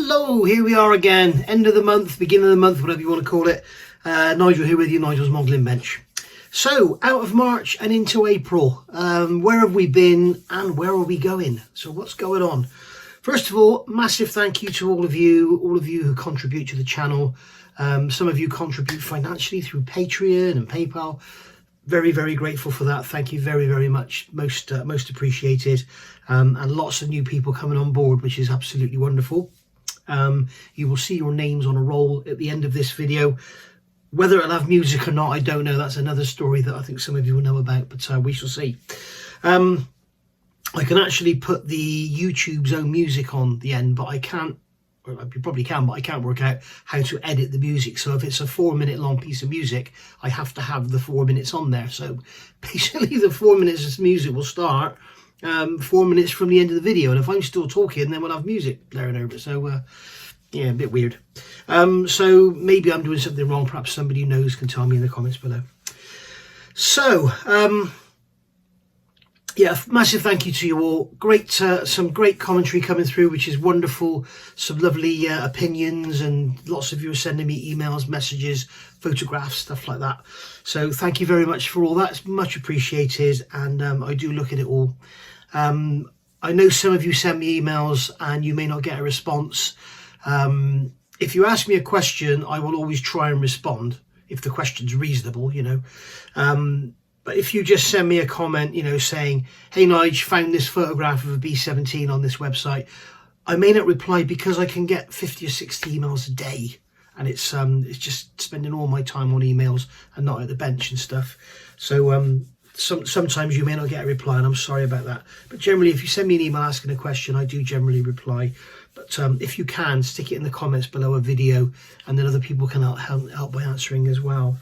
Hello, here we are again, end of the month, beginning of the month, whatever you want to call it. Nigel here with you, Nigel's Modelling Bench. So, out of March and into April, where have we been and where are we going? So what's going on? First of all, massive thank you to all of you who contribute to the channel. Some of you contribute financially through Patreon and PayPal. Very, very grateful for that. Thank you very, very much. Most appreciated. And lots of new people coming on board, which is absolutely wonderful. You will see your names on a roll at the end of this video. Whether it'll have music or not, I don't know. That's another story that I think some of you will know about, but we shall see. I can actually put the YouTube's own music on the end, but I can't. You probably can, but I can't work out how to edit the music. So if it's a 4-minute long piece of music, I have to have the 4 minutes on there. So basically the 4 minutes of music will start 4 minutes from the end of the video. And if I'm still talking, then we'll have music blaring over it. So yeah, a bit weird. So maybe I'm doing something wrong. Perhaps somebody who knows can tell me in the comments below. So yeah, massive thank you to you all. Great, some great commentary coming through, which is wonderful. Some lovely opinions, and lots of you are sending me emails, messages, photographs, stuff like that. So thank you very much for all that. It's much appreciated, and I do look at it all. I know some of you send me emails and you may not get a response. If you ask me a question, I will always try and respond if the question's reasonable, you know. But if you just send me a comment, you know, saying, hey, Nige, found this photograph of a B-17 on this website, I may not reply because I can get 50 or 60 emails a day. And it's just spending all my time on emails and not at the bench and stuff. So sometimes you may not get a reply, and I'm sorry about that. But generally, if you send me an email asking a question, I do generally reply. But if you can, stick it in the comments below a video, and then other people can help by answering as well.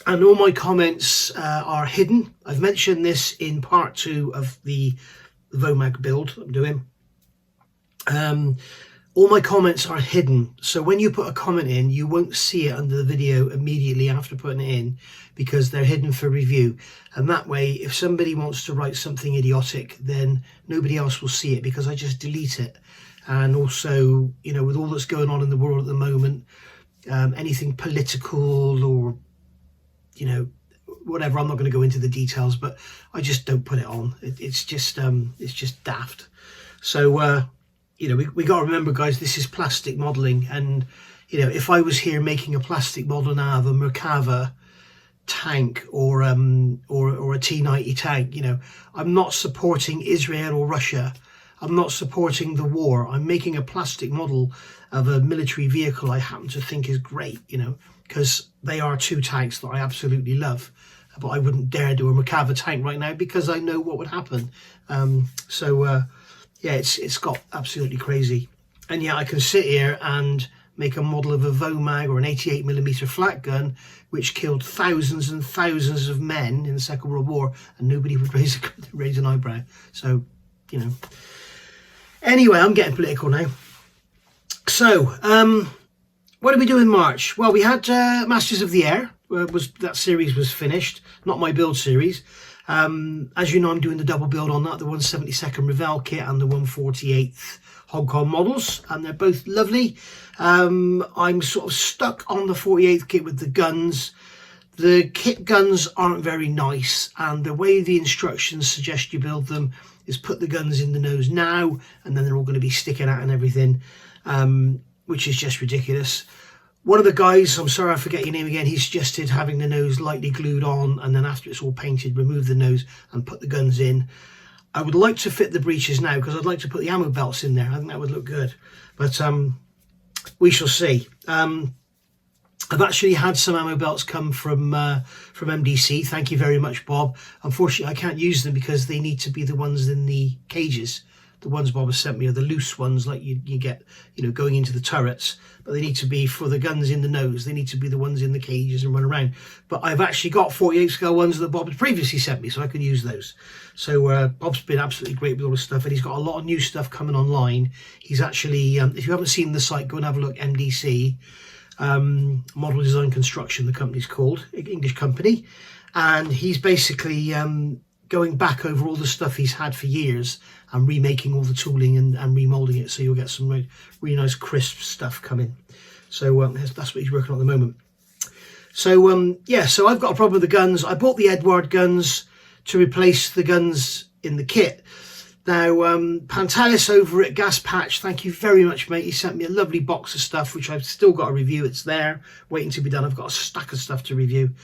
And all my comments are hidden. I've mentioned this in part 2 of the Vomag build I'm doing. All my comments are hidden. So when you put a comment in, you won't see it under the video immediately after putting it in, because they're hidden for review. And that way, if somebody wants to write something idiotic, then nobody else will see it, because I just delete it. And also, you know, with all that's going on in the world at the moment, anything political or, you know, whatever, I'm not going to go into the details, but I just don't put it on. It's just daft. So you know, we got to remember, guys, this is plastic modeling, and you know, if I was here making a plastic model now of a Merkava tank or a T-90 tank, you know, I'm not supporting Israel or Russia. I'm not supporting the war. I'm making a plastic model of a military vehicle I happen to think is great, you know, because they are 2 tanks that I absolutely love. But I wouldn't dare do a Merkava tank right now because I know what would happen. Yeah, it's got absolutely crazy. And yeah, I can sit here and make a model of a Vomag or an 88mm flat gun, which killed thousands and thousands of men in the Second World War, and nobody would raise an eyebrow. So, you know. Anyway, I'm getting political now. So, what did we do in March? Well, we had Masters of the Air. That series was finished, not my build series. As you know, I'm doing the double build on that, the 172nd Revell kit and the 148th Hong Kong models, and they're both lovely. I'm sort of stuck on the 48th kit with the guns. The kit guns aren't very nice, and the way the instructions suggest you build them is put the guns in the nose now, and then they're all going to be sticking out and everything, which is just ridiculous. One of the guys, I'm sorry I forget your name again, he suggested having the nose lightly glued on, and then after it's all painted, remove the nose and put the guns in. I would like to fit the breeches now, because I'd like to put the ammo belts in there. I think that would look good. But we shall see. I've actually had some ammo belts come from MDC. Thank you very much, Bob. Unfortunately, I can't use them because they need to be the ones in the cages. The ones Bob has sent me are the loose ones, like you get, you know, going into the turrets. But they need to be for the guns in the nose. They need to be the ones in the cages and run around. But I've actually got 48 scale ones that Bob had previously sent me, so I can use those. So Bob's been absolutely great with all this stuff, and he's got a lot of new stuff coming online. He's actually, if you haven't seen the site, go and have a look. MDC, Model Design Construction, the company's called, English company, and he's basically going back over all the stuff he's had for years and remaking all the tooling and remoulding it, so you'll get some really nice crisp stuff coming. So that's what he's working on at the moment. So yeah, so I've got a problem with the guns. I bought the Edward guns to replace the guns in the kit. Now, Pantalis over at Gas Patch, thank you very much, mate. He sent me a lovely box of stuff, which I've still got to review. It's there, waiting to be done. I've got a stack of stuff to review.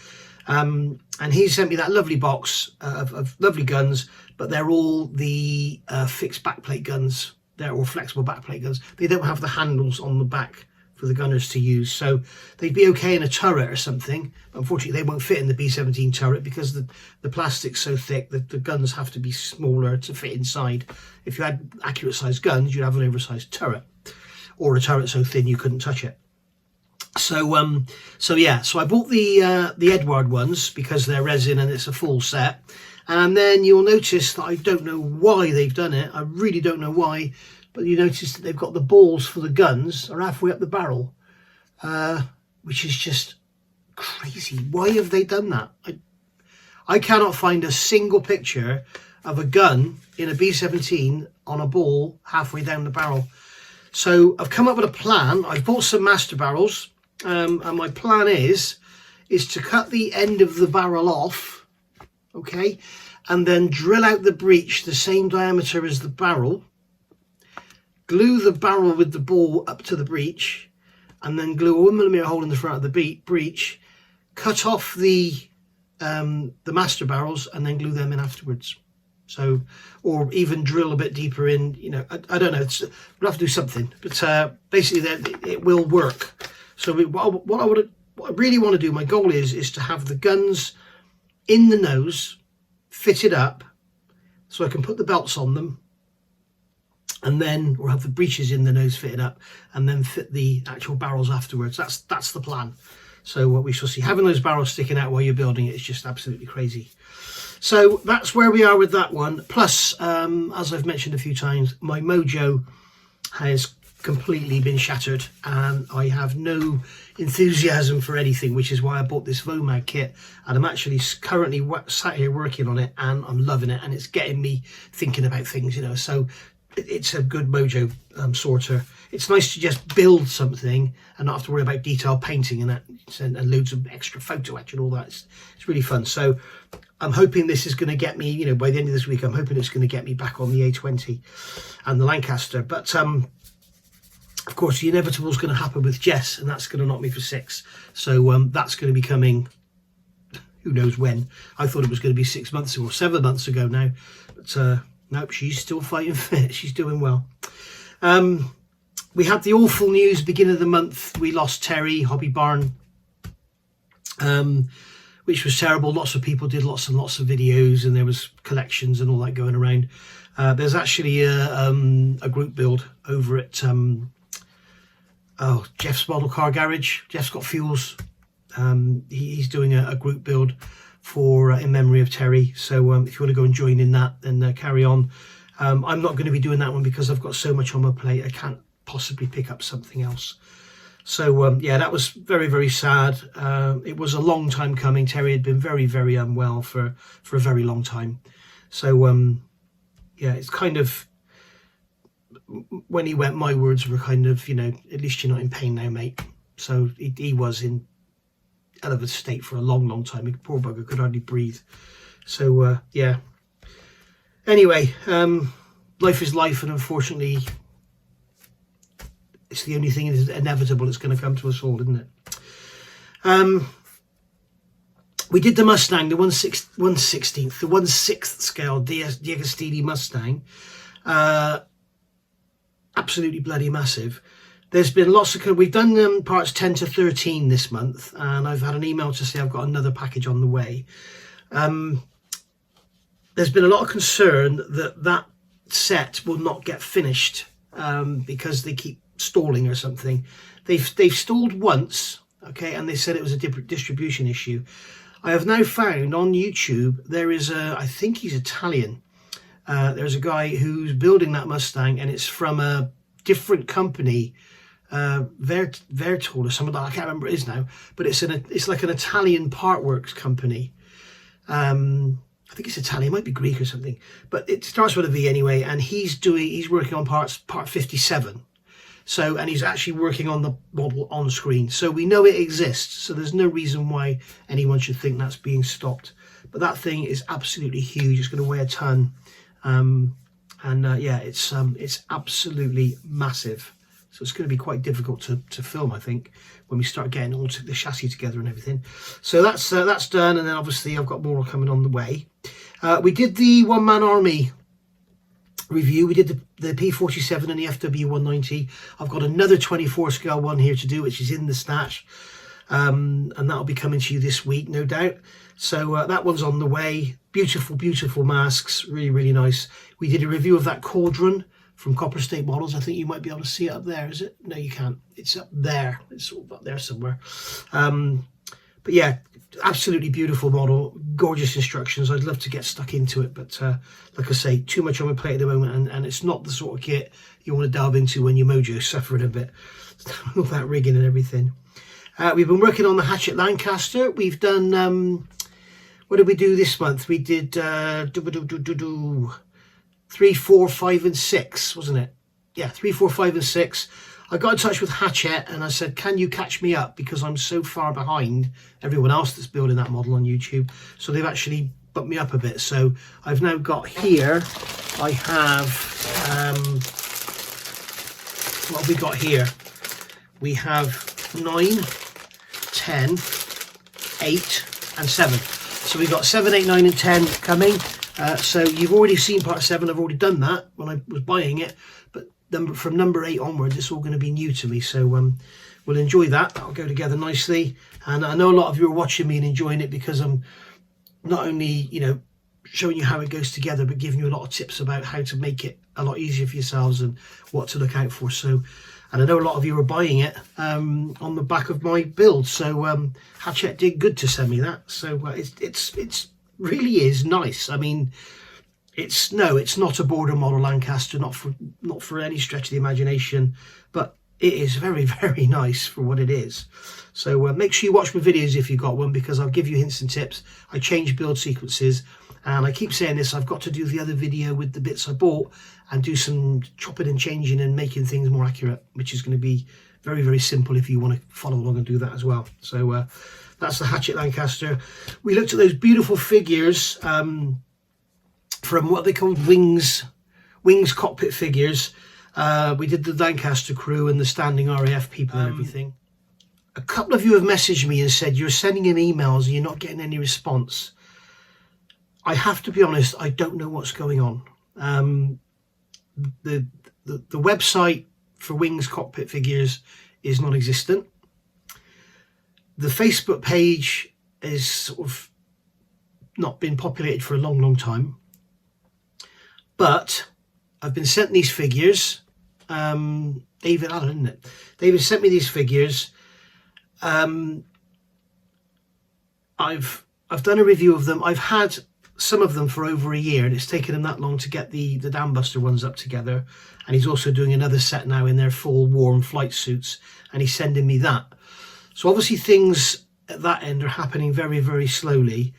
And he sent me that lovely box of lovely guns, but they're all the fixed backplate guns. They're all flexible backplate guns. They don't have the handles on the back for the gunners to use, so they'd be okay in a turret or something, but unfortunately they won't fit in the B-17 turret because the plastic's so thick that the guns have to be smaller to fit inside. If you had accurate sized guns, you'd have an oversized turret, or a turret so thin you couldn't touch it. So yeah, so I bought the Edward ones because they're resin and it's a full set. And then you'll notice that I don't know why they've done it. I really don't know why. But you notice that they've got the balls for the guns are halfway up the barrel, which is just crazy. Why have they done that? I cannot find a single picture of a gun in a B-17 on a ball halfway down the barrel. So I've come up with a plan. I've bought some master barrels, and my plan is to cut the end of the barrel off, okay, and then drill out the breech the same diameter as the barrel, glue the barrel with the ball up to the breech, and then glue a 1mm hole in the front of the breech, cut off the master barrels, and then glue them in afterwards. So, or even drill a bit deeper in, you know, I don't know, we'll have to do something, but basically it will work. So what I really want to do, my goal is to have the guns in the nose, fitted up, so I can put the belts on them, and then we'll have the breeches in the nose fitted up, and then fit the actual barrels afterwards. That's the plan. So what we shall see. Having those barrels sticking out while you're building it is just absolutely crazy. So that's where we are with that one. Plus, as I've mentioned a few times, my mojo has completely been shattered, and I have no enthusiasm for anything, which is why I bought this Vomag kit, and I'm actually currently sat here working on it, and I'm loving it, and it's getting me thinking about things, you know. So it's a good mojo sorter. It's nice to just build something and not have to worry about detail painting and that, and loads of extra photo etch and all that. It's really fun. So I'm hoping this is going to get me, you know, by the end of this week, I'm hoping it's going to get me back on the A20 and the Lancaster. But of course, the inevitable is going to happen with Jess, and that's going to knock me for 6. So that's going to be coming, who knows when. I thought it was going to be 6 months or 7 months ago now, but nope, she's still fighting fit. She's doing well. We had the awful news beginning of the month. We lost Terry, Hobby Barn, which was terrible. Lots of people did lots and lots of videos, and there was collections and all that going around. There's actually a group build over at Jeff's Model Car Garage. Jeff's got fuels. He's doing a group build for in memory of Terry. So if you want to go and join in that, then carry on. I'm not going to be doing that one because I've got so much on my plate. I can't possibly pick up something else. So yeah, that was very, very sad. It was a long time coming. Terry had been very, very unwell for a very long time. So yeah, it's kind of, when he went, my words were kind of, you know, at least you're not in pain now, mate. So he was in hell of a state for a long, long time. Poor bugger could hardly breathe. So yeah. Anyway, life is life, and unfortunately, it's the only thing that is inevitable. It's going to come to us all, isn't it? We did the Mustang, the 1/16th, the 1/6 scale Diagostini Mustang. Absolutely bloody massive. There's been lots of, we've done parts 10 to 13 this month, and I've had an email to say I've got another package on the way. There's been a lot of concern that that set will not get finished because they keep stalling or something. They've stalled once, okay, and they said it was a distribution issue. I have now found on YouTube there is I think he's Italian. There's a guy who's building that Mustang, and it's from a different company, Vertol or something like that. I can't remember what it is now, but it's like an Italian part works company. I think it's Italian, it might be Greek or something, but it starts with a V anyway, and he's working on part 57. So, and he's actually working on the model on screen. So we know it exists. So there's no reason why anyone should think that's being stopped. But that thing is absolutely huge. It's going to weigh a ton. Yeah, it's absolutely massive. So it's going to be quite difficult to film, I think, when we start getting all the chassis together and everything. So that's done, and then obviously I've got more coming on the way. We did the one-man army review. We did the P47 and the FW190. I've got another 24 scale one here to do, which is in the stash, and that'll be coming to you this week, no doubt. So that one's on the way. Beautiful, beautiful masks, really, really nice. We did a review of that cauldron from Copper State Models. I think you might be able to see it up there. Is it? No, you can't. It's up there. It's sort of up there somewhere. But yeah, absolutely beautiful model, gorgeous instructions. I'd love to get stuck into it, but like I say, too much on my plate at the moment, and it's not the sort of kit you want to delve into when your mojo's suffering a bit. All that rigging and everything. We've been working on the hatchet Lancaster. We've done, what did we do this month? We did 3, 4, 5 and 6, wasn't it? Yeah, 3, 4, 5 and 6. I got in touch with Hatchet and I said, can you catch me up, because I'm so far behind everyone else that's building that model on YouTube. So they've actually bumped me up a bit. So I've now got here, I have, what have we got here? We have 9, 10, 8 and 7. So we've got 7, 8, 9 and 10 coming. So you've already seen part 7. I've already done that when I was buying it, but from number 8 onwards, it's all going to be new to me. So we'll enjoy that. That'll go together nicely. And I know a lot of you are watching me and enjoying it, because I'm not only, you know, showing you how it goes together, but giving you a lot of tips about how to make it a lot easier for yourselves and what to look out for. So, and I know a lot of you are buying it on the back of my build. So Hatchet did good to send me that. So it's really is nice. I mean, it's not a border model Lancaster, not for any stretch of the imagination, but it is very, very nice for what it is. So make sure you watch my videos if you've got one, because I'll give you hints and tips. I change build sequences, and I keep saying this, I've got to do the other video with the bits I bought and do some chopping and changing and making things more accurate, which is going to be very, very simple if you want to follow along and do that as well. So that's the Hatchet Lancaster. We looked at those beautiful figures from what they called Wings cockpit figures. We did the Lancaster crew and the standing RAF people and everything. A couple of you have messaged me and said you're sending him emails and you're not getting any response. I have to be honest, I don't know what's going on. The website for Wings cockpit figures is non-existent. The Facebook page is sort of not been populated for a long, long time. But I've been sent these figures. David Allen, isn't it? David sent me these figures. I've done a review of them. I've had some of them for over a year, and it's taken him that long to get the Dam Buster ones up together. And he's also doing another set now in their full warm flight suits, and he's sending me that. So obviously things at that end are happening very, very slowly,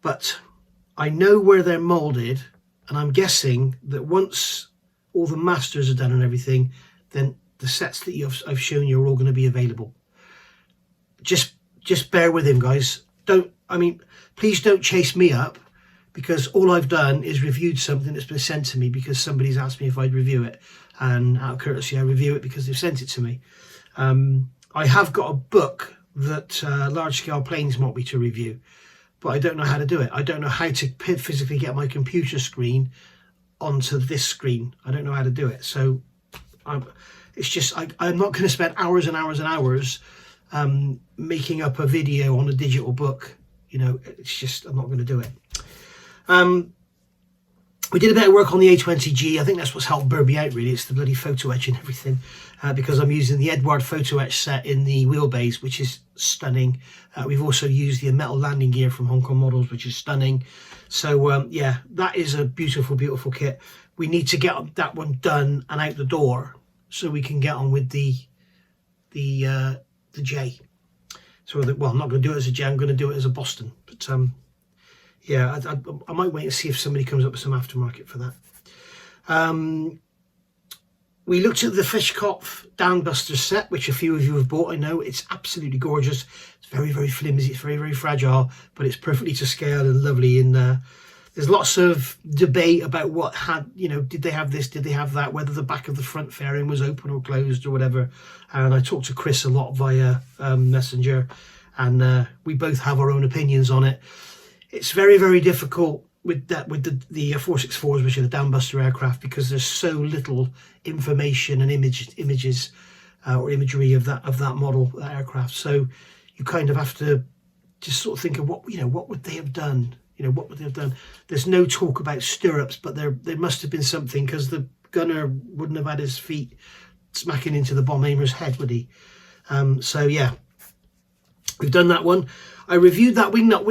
but I know where they're molded, and I'm guessing that once all the masters are done and everything, then the sets that I've shown you are all going to be available. Just bear with him, guys. Please don't chase me up, because all I've done is reviewed something that's been sent to me because somebody's asked me if I'd review it, and out of courtesy I review it because they've sent it to me. I have got a book that Large Scale Planes want me to review, but I don't know how to do it. I don't know how to physically get my computer screen onto this screen. I don't know how to do it. So I'm not going to spend hours and hours and hours making up a video on a digital book. You know, it's just, I'm not going to do it. We did a bit of work on the A20G. I think that's what's helped burn me out, really. It's the bloody photo etch and everything, because I'm using the Edward photo etch set in the wheelbase, which is stunning. We've also used the metal landing gear from Hong Kong Models, which is stunning. So yeah, that is a beautiful, beautiful kit. We need to get that one done and out the door so we can get on with the J. So well, I'm not going to do it as a J. I'm going to do it as a Boston. But yeah, I might wait and see if somebody comes up with some aftermarket for that. We looked at the Fishkopf Downbuster set, which a few of you have bought. I know it's absolutely gorgeous. It's very, very flimsy. It's very, very fragile, but it's perfectly to scale and lovely. And there's lots of debate about what had, you know, did they have this, did they have that, whether the back of the front fairing was open or closed or whatever. And I talked to Chris a lot via Messenger, and we both have our own opinions on it. It's very, very difficult with that, with the 464s, which are the downbuster aircraft, because there's so little information and images or imagery of that model, that aircraft. So you kind of have to just sort of think of what, you know, what would they have done? You know, what would they have done? There's no talk about stirrups, but there must have been something, because the gunner wouldn't have had his feet smacking into the bomb aimer's head, would he? So yeah, we've done that one. I reviewed that wingnut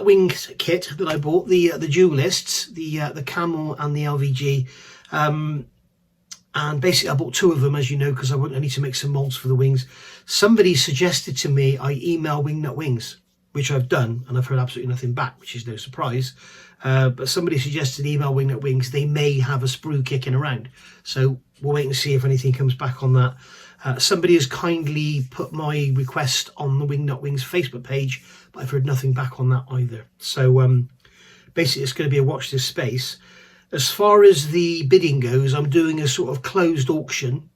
wings kit that I bought, the dualists, the Camel and the LVG, and basically I bought two of them, as you know, because I need to make some molds for the wings. Somebody suggested to me I email Wingnut Wings, which I've done, and I've heard absolutely nothing back, which is no surprise. But somebody suggested email Wingnut Wings. They may have a sprue kicking around, so we'll wait and see if anything comes back on that. Somebody has kindly put my request on the Wingnut Wings Facebook page, but I've heard nothing back on that either. So basically it's going to be a watch this space. As far as the bidding goes, I'm doing a sort of closed auction.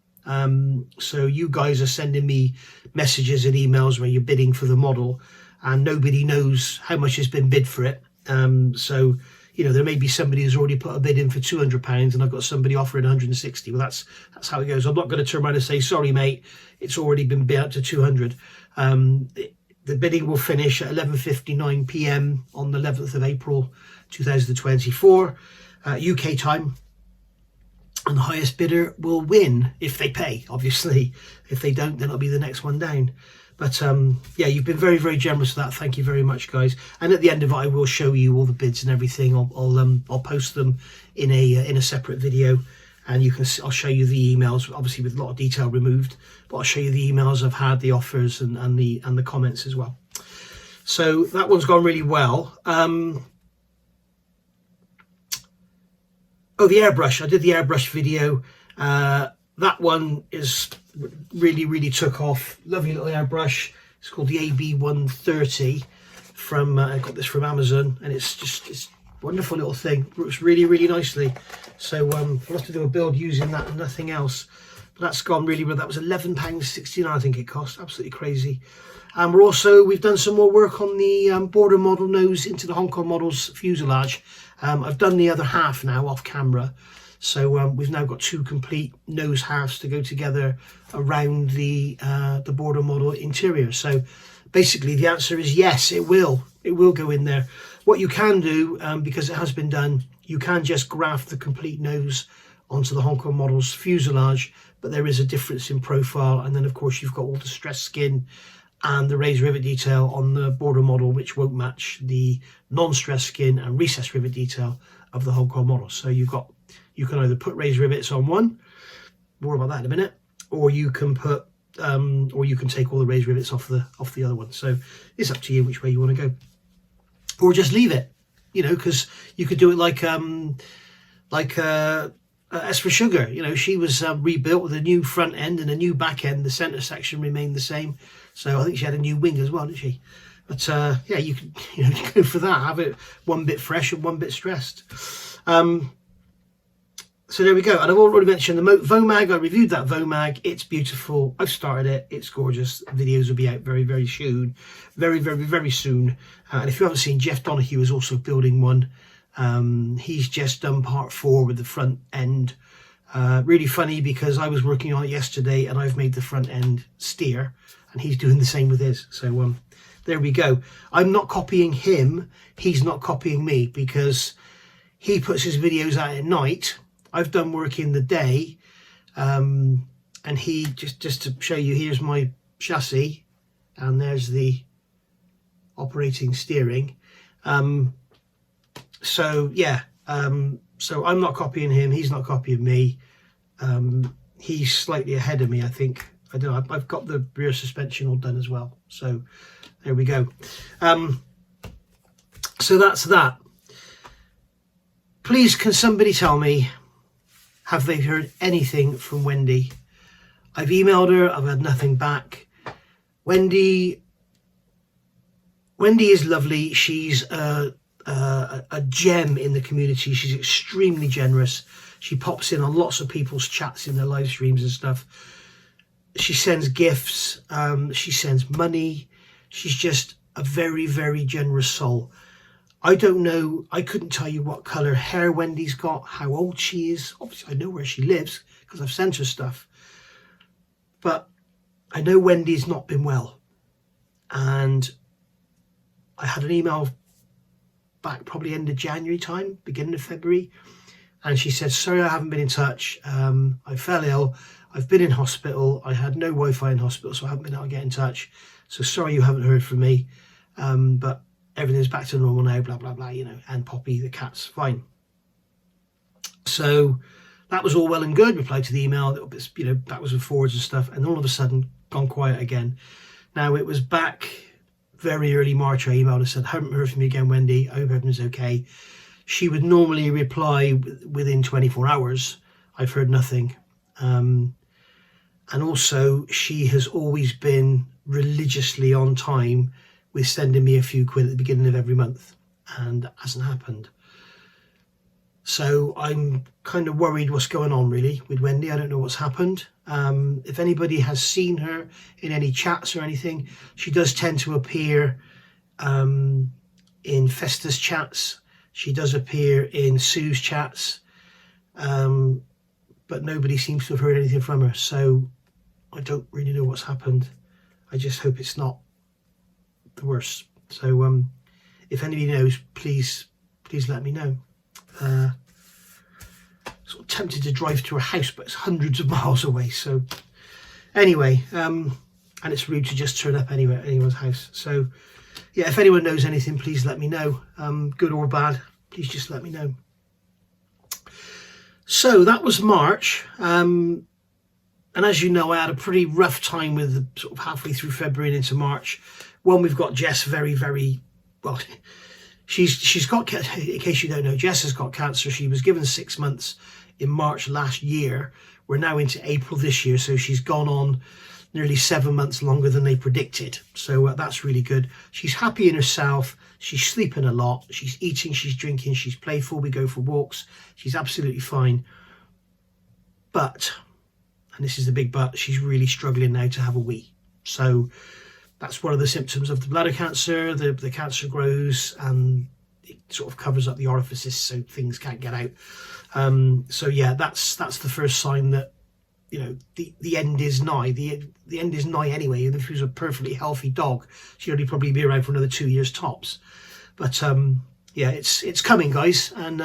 So you guys are sending me messages and emails where you're bidding for the model, and nobody knows how much has been bid for it. So, you know, there may be somebody who's already put a bid in for £200 and I've got somebody offering 160. Well, that's how it goes. I'm not going to turn around and say, sorry, mate, it's already been bid up to 200. The bidding will finish at 11:59 p.m. on the 11th of April 2024, UK time. And the highest bidder will win if they pay, obviously. If they don't, then it'll be the next one down. But yeah, you've been very, very generous with that. Thank you very much, guys. And at the end of it, I will show you all the bids and everything. I'll post them in a separate video, and I'll show you the emails, obviously with a lot of detail removed. But I'll show you the emails I've had, the offers, and the comments as well. So that one's gone really well. Oh, the airbrush. I did the airbrush video. That one is really, really took off. Lovely little airbrush. It's called the AB130 from I got this from Amazon, and it's a wonderful little thing. Works really, really nicely. So we'll have to do a build using that and nothing else. But that's gone really well. That was £11.69, I think it cost. Absolutely crazy. And we've done some more work on the border model nose into the Hong Kong model's fuselage. I've done the other half now off camera. So we've now got two complete nose halves to go together around the border model interior. So basically the answer is yes, it will go in there. What you can do, because it has been done, you can just graft the complete nose onto the Hong Kong model's fuselage, but there is a difference in profile. And then of course you've got all the stress skin and the raised rivet detail on the border model, which won't match the non-stress skin and recessed rivet detail of the Hong Kong model. So you can either put raised rivets on one, more about that in a minute, or you can put or you can take all the raised rivets off the other one. So it's up to you which way you want to go, or just leave it, you know, because you could do it like as for Sugar, you know, she was rebuilt with a new front end and a new back end. The center section remained the same, so I think she had a new wing as well, didn't she? But yeah, you can go for that. Have it one bit fresh and one bit stressed. So there we go. And I've already mentioned the Vomag. I reviewed that Vomag. It's beautiful. I've started it. It's gorgeous. Videos will be out very, very soon. Very, very, very soon. And if you haven't seen, Jeff Donahue is also building one. He's just done part 4 with the front end. Really funny because I was working on it yesterday and I've made the front end steer, and he's doing the same with his. So there we go. I'm not copying him. He's not copying me because he puts his videos out at night. I've done work in the day, and he just to show you, here's my chassis and there's the operating steering. So yeah, so I'm not copying him, he's not copying me. He's slightly ahead of me, I think. I don't know, I've got the rear suspension all done as well. So there we go. So that's that. Please, can somebody tell me, have they heard anything from Wendy? I've emailed her, I've had nothing back. Wendy is lovely. She's a gem in the community. She's extremely generous. She pops in on lots of people's chats in their live streams and stuff. She sends gifts, she sends money. She's just a very, very generous soul. I don't know, I couldn't tell you what colour hair Wendy's got, how old she is. Obviously I know where she lives because I've sent her stuff. But I know Wendy's not been well. And I had an email back probably end of January time, beginning of February. And she said, sorry, I haven't been in touch. I fell ill. I've been in hospital. I had no Wi-Fi in hospital, so I haven't been able to get in touch. So sorry you haven't heard from me. But everything's back to normal now, blah, blah, blah, you know, and Poppy, the cat's fine. So that was all well and good. Replied to the email, you know, backwards and forwards and stuff. And all of a sudden, gone quiet again. Now, it was back very early March. I emailed and said, haven't heard from you again, Wendy. I hope everything's okay. She would normally reply within 24 hours. I've heard nothing. And also, she has always been religiously on time with sending me a few quid at the beginning of every month, and that hasn't happened. So I'm kind of worried what's going on really with Wendy. I don't know what's happened. If anybody has seen her in any chats or anything, she does tend to appear in Festa's chats. She does appear in Sue's chats, but nobody seems to have heard anything from her. So I don't really know what's happened. I just hope it's not the worst. So if anybody knows, please let me know. Sort of tempted to drive to her house, but it's hundreds of miles away. So anyway, and it's rude to just turn up anywhere at anyone's house. So yeah, if anyone knows anything, please let me know. Good or bad, please just let me know. So that was March. And as you know, I had a pretty rough time with sort of halfway through February and into March. One, we've got Jess very, very well. She's got, in case you don't know, Jess has got cancer. She was given 6 months in March last year. We're now into April this year, so she's gone on nearly 7 months longer than they predicted. So that's really good. She's happy in herself. She's sleeping a lot. She's eating, she's drinking, she's playful. We go for walks. She's absolutely fine. But, and this is the big but, she's really struggling now to have a wee. So that's one of the symptoms of the bladder cancer. The cancer grows and it sort of covers up the orifices so things can't get out. So yeah, that's the first sign that, you know, the end is nigh. The end is nigh anyway. If she was a perfectly healthy dog, she'd only probably be around for another 2 years tops. But yeah, it's coming, guys, and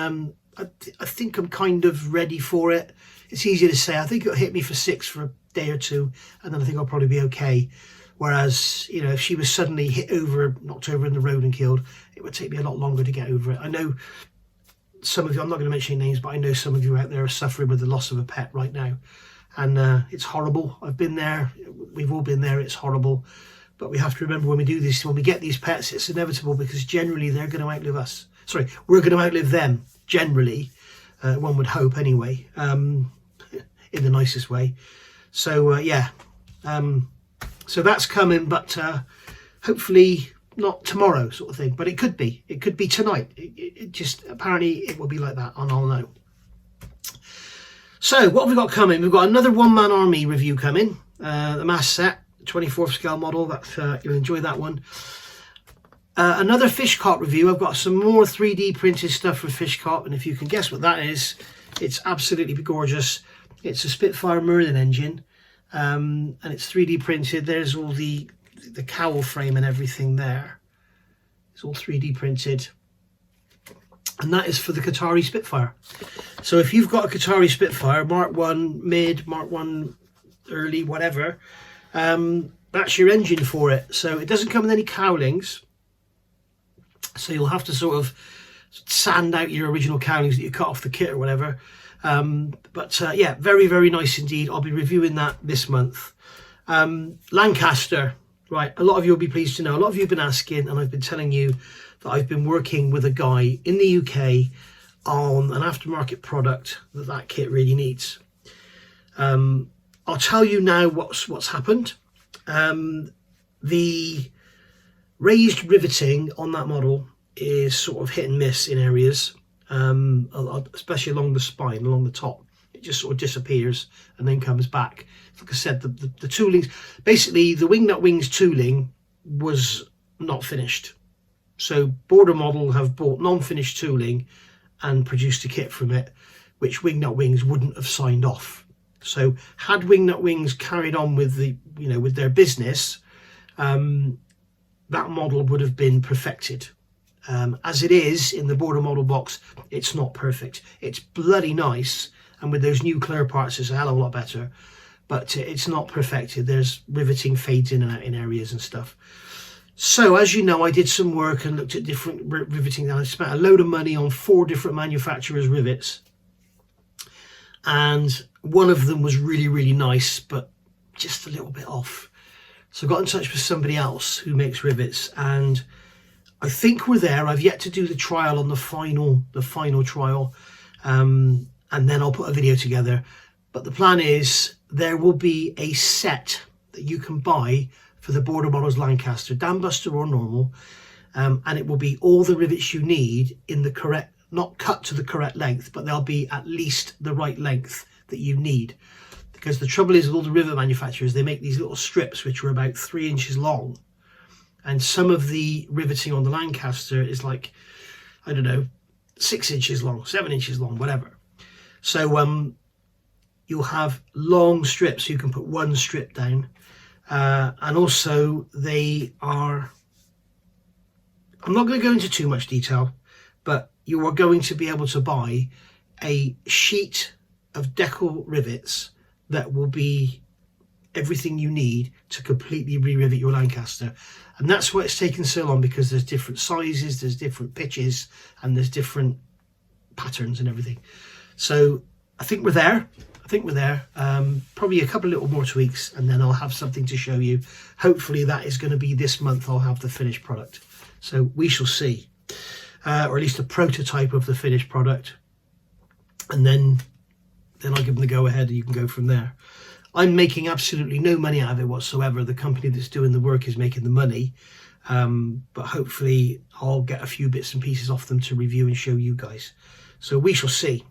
I think I'm kind of ready for it. It's easier to say. I think it'll hit me for 6 for a day or two, and then I think I'll probably be okay. Whereas, you know, if she was suddenly knocked over in the road and killed, it would take me a lot longer to get over it. I know some of you, I'm not going to mention any names, but I know some of you out there are suffering with the loss of a pet right now. And it's horrible. I've been there. We've all been there. It's horrible. But we have to remember when we do this, when we get these pets, it's inevitable because generally they're going to outlive us. Sorry, we're going to outlive them, generally. One would hope anyway, in the nicest way. So, yeah. So that's coming, but hopefully not tomorrow sort of thing. But it could be. It could be tonight. It just, apparently it will be like that, and I'll know. So what have we got coming? We've got another one-man army review coming. The mass set, 24th scale model. You'll enjoy that one. Another Fishcot review. I've got some more 3D printed stuff from Fishcot, and if you can guess what that is, it's absolutely gorgeous. It's a Spitfire Merlin engine. And it's 3D printed. There's all the cowl frame and everything there. It's all 3D printed. And that is for the Qatari Spitfire. So if you've got a Qatari Spitfire, Mark 1 mid, Mark 1 early, whatever, that's your engine for it. So it doesn't come with any cowlings. So you'll have to sort of sand out your original cowlings that you cut off the kit or whatever. But yeah, very, very nice indeed. I'll be reviewing that this month. Lancaster, right, a lot of you will be pleased to know, a lot of you have been asking, and I've been telling you that I've been working with a guy in the UK on an aftermarket product that kit really needs. I'll tell you now what's happened. The raised riveting on that model is sort of hit and miss in areas, especially along the spine, along the top. It just sort of disappears and then comes back. Like I said, the tooling, basically the Wingnut Wings tooling was not finished. So Border Model have bought non-finished tooling and produced a kit from it, which Wingnut Wings wouldn't have signed off. So had Wingnut Wings carried on with with their business, that model would have been perfected. As it is in the Border Model box, it's not perfect. It's bloody nice, and with those new clear parts, it's a hell of a lot better. But it's not perfected. There's riveting fades in and out in areas and stuff. So as you know, I did some work and looked at different riveting. I spent a load of money on 4 different manufacturers' rivets, and one of them was really, really nice, but just a little bit off. So I got in touch with somebody else who makes rivets, and I think we're there. I've yet to do the trial on the final trial, and then I'll put a video together. But the plan is there will be a set that you can buy for the Border Models Lancaster, dambuster or normal, and it will be all the rivets you need in the correct, not cut to the correct length, but they'll be at least the right length that you need. Because the trouble is with all the rivet manufacturers, they make these little strips which are about 3 inches long, and some of the riveting on the Lancaster is like, I don't know, 6 inches long, 7 inches long, whatever. So you'll have long strips, so you can put one strip down. And also they are, I'm not going to go into too much detail, but you are going to be able to buy a sheet of decal rivets that will be everything you need to completely re-rivet your Lancaster. And that's why it's taken so long, because there's different sizes, there's different pitches, and there's different patterns and everything. So I think we're there. Probably a couple of little more tweaks, and then I'll have something to show you. Hopefully that is going to be this month. I'll have the finished product, so we shall see, or at least a prototype of the finished product, and then I'll give them the go ahead and you can go from there. I'm making absolutely no money out of it whatsoever. The company that's doing the work is making the money, but hopefully I'll get a few bits and pieces off them to review and show you guys, so we shall see.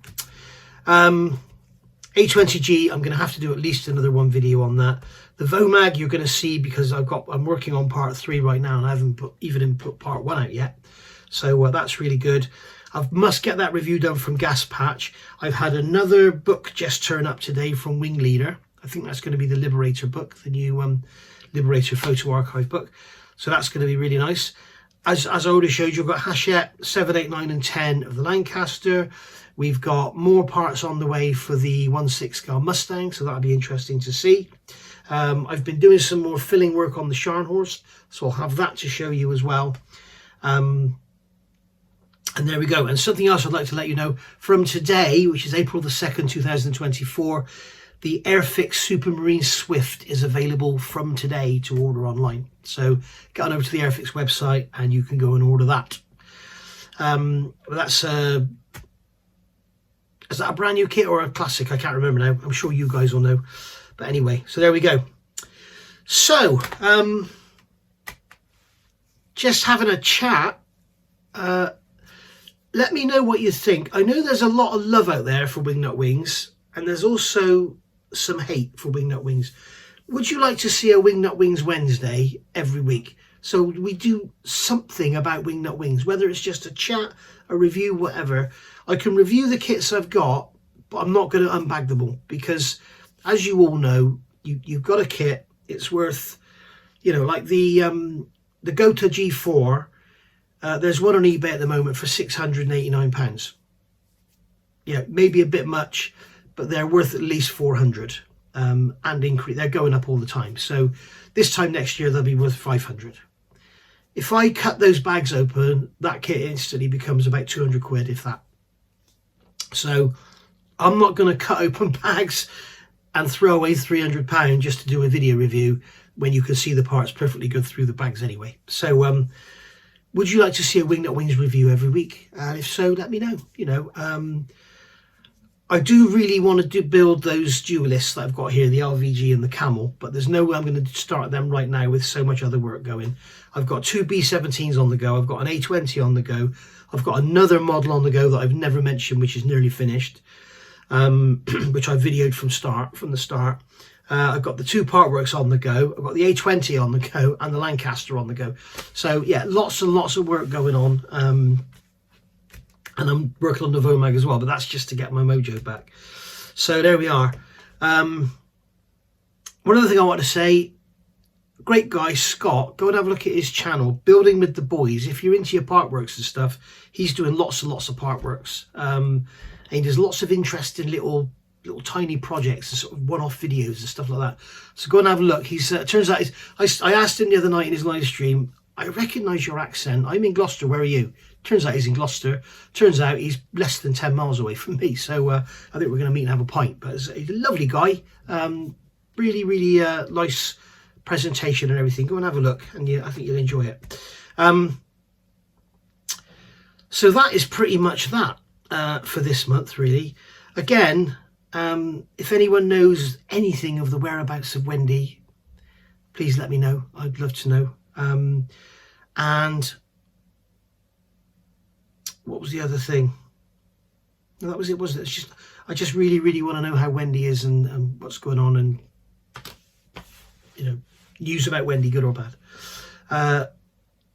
A20G, I'm going to have to do at least another one video on that. The VOMAG you're going to see, because I'm working on part 3 right now, and I haven't even put part 1 out yet. So that's really good. I must get that review done from Gas Patch. I've had another book just turn up today from Wing Leader. I think that's going to be the Liberator book, the new Liberator Photo Archive book. So that's going to be really nice. As I already showed you, I've got Hachette 7, 8, 9 and 10 of the Lancaster. We've got more parts on the way for the 1/6 scale Mustang, so that'll be interesting to see. I've been doing some more filling work on the Scharnhorst, so I'll have that to show you as well. And there we go. And something else I'd like to let you know, from today, which is April the 2nd, 2024, the Airfix Supermarine Swift is available from today to order online. So get on over to the Airfix website and you can go and order that. Is that a brand new kit or a classic? I can't remember now. I'm sure you guys will know. But anyway, so there we go. So, just having a chat. Let me know what you think. I know there's a lot of love out there for Wingnut Wings, and there's also some hate for Wingnut Wings. Would you like to see a Wingnut Wings Wednesday every week? So we do something about Wingnut Wings, whether it's just a chat, a review, whatever. I can review the kits I've got, but I'm not going to unbag them all, because as you all know, you've got a kit, it's worth, like the Gota G4, there's one on eBay at the moment for £689. Yeah, maybe a bit much, but they're worth at least 400, and increase. They're going up all the time. So this time next year, they'll be worth 500. If I cut those bags open, that kit instantly becomes about 200 quid, if that. So I'm not going to cut open bags and throw away £300 just to do a video review when you can see the parts perfectly good through the bags anyway. So would you like to see a Wing Nut Wings review every week? And if so, let me know. You know, I do really want to build those dualists that I've got here, the LVG and the Camel, but there's no way I'm going to start them right now with so much other work going. I've got 2 B17s on the go. I've got an A20 on the go. I've got another model on the go that I've never mentioned, which is nearly finished, which I videoed from the start. I've got the 2 Partworks on the go. I've got the A20 on the go and the Lancaster on the go. So yeah, lots and lots of work going on. And I'm working on the Vomag as well, but that's just to get my mojo back. So there we are. One other thing I want to say, great guy Scott, go and have a look at his channel, Building with the Boys. If you're into your Partworks and stuff, he's doing lots and lots of Partworks. And he does lots of interesting little tiny projects and sort of one-off videos and stuff like that. So go and have a look. He's turns out I asked him the other night in his live stream, I recognise your accent. I'm in Gloucester. Where are you? Turns out he's in Gloucester. Turns out he's less than 10 miles away from me. So I think we're going to meet and have a pint. But he's a lovely guy. Really, really nice presentation and everything. Go and have a look, and I think you'll enjoy it. So that is pretty much that for this month, really. Again, if anyone knows anything of the whereabouts of Wendy, please let me know. I'd love to know. And what was the other thing? No, that was it, wasn't it? It's just, I just really, really want to know how Wendy is and what's going on, and you know, news about Wendy, good or bad.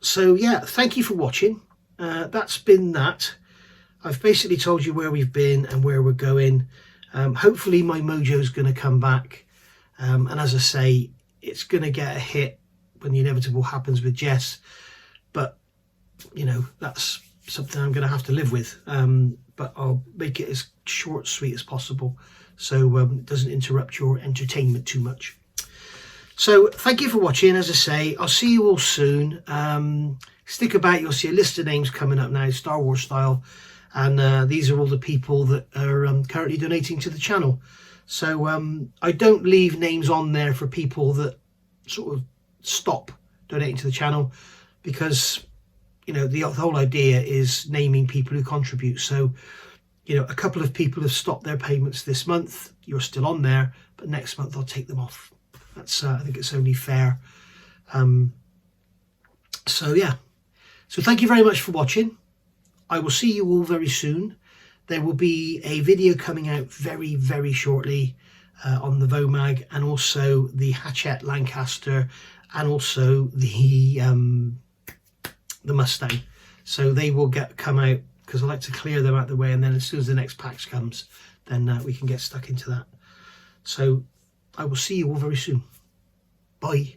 So yeah, thank you for watching. That's been that. I've basically told you where we've been and where we're going. Hopefully my mojo's going to come back, and as I say, it's going to get a hit when the inevitable happens with Jess, but you know, that's something I'm going to have to live with. But I'll make it as short, sweet as possible, so it doesn't interrupt your entertainment too much. So thank you for watching. As I say, I'll see you all soon. Stick about, you'll see a list of names coming up now, Star Wars style, and these are all the people that are currently donating to the channel. So I don't leave names on there for people that sort of stop donating to the channel, because you know, the whole idea is naming people who contribute. So you know, a couple of people have stopped their payments this month. You're still on there, but next month I'll take them off. That's I think it's only fair. So yeah, so thank you very much for watching. I will see you all very soon. There will be a video coming out very, very shortly on the Vomag, and also the Hatchet Lancaster, and also the Mustang. So they will come out, because I like to clear them out of the way, and then as soon as the next pack comes, then we can get stuck into that. So I will see you all very soon. Bye.